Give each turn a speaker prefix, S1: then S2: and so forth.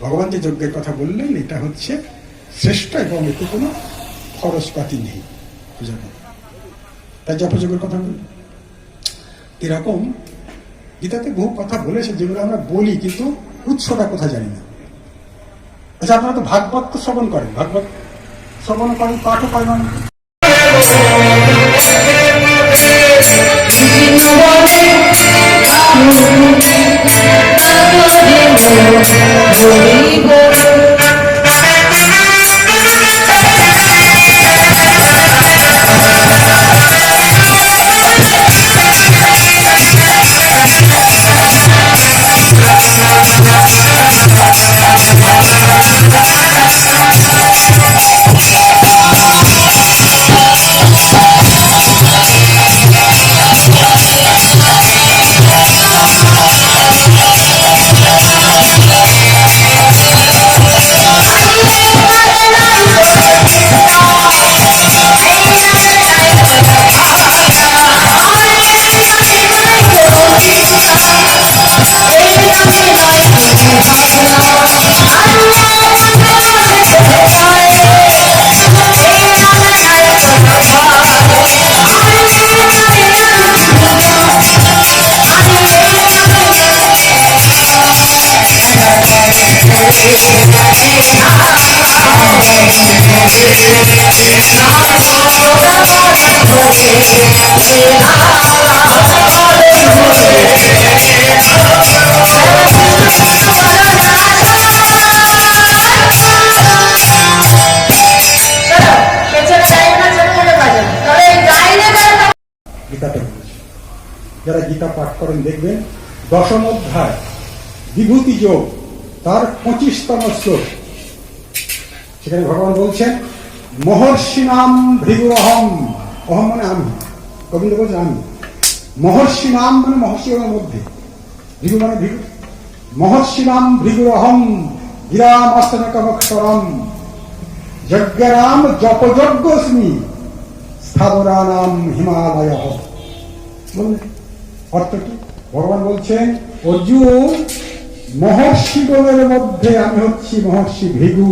S1: ভগবান যে যজ্ঞের কথা বললেন এটা হচ্ছে শ্রেষ্ঠ এবং এতে কোনো খরচপাতি নেই পূজা করা, তাই জপযজ্ঞের কথা বললেন। এরকম গীতাতে বহু কথা বলেছে যেগুলো আমরা বলি কিন্তু উৎসটা কোথায় জানি না। আচ্ছা, আপনারা তো ভাগবত শ্রবণ করেন, ভাগবত শ্রবণ করেন, পাঠও করেন অনেক। যারা গীতা পাঠ করেন দেখবেন দশম অধ্যায় বিভূতি যোগ তার 25তম শ্লোক, সেখানে ভগবান বলছেন মহর্ষি নাম ভৃগুরহম, অহম মানে আমি, গোবিন্দ বলছেন আমি, মহর্ষি নাম মানে মহর্ষিগণের মধ্যে, ভৃগু মানে ভৃগু, মহর্ষি নাম ভৃগুরহম গিরামাসনকমক্ষরম যজ্ঞরাম জপযজ্ঞস্মি স্থাবরানাম হিমালয়। অর্থ কি? ভগবান বলছেন অর্জুন মহর্ষিগণের মধ্যে আমি হচ্ছি মহর্ষি ভৃগু।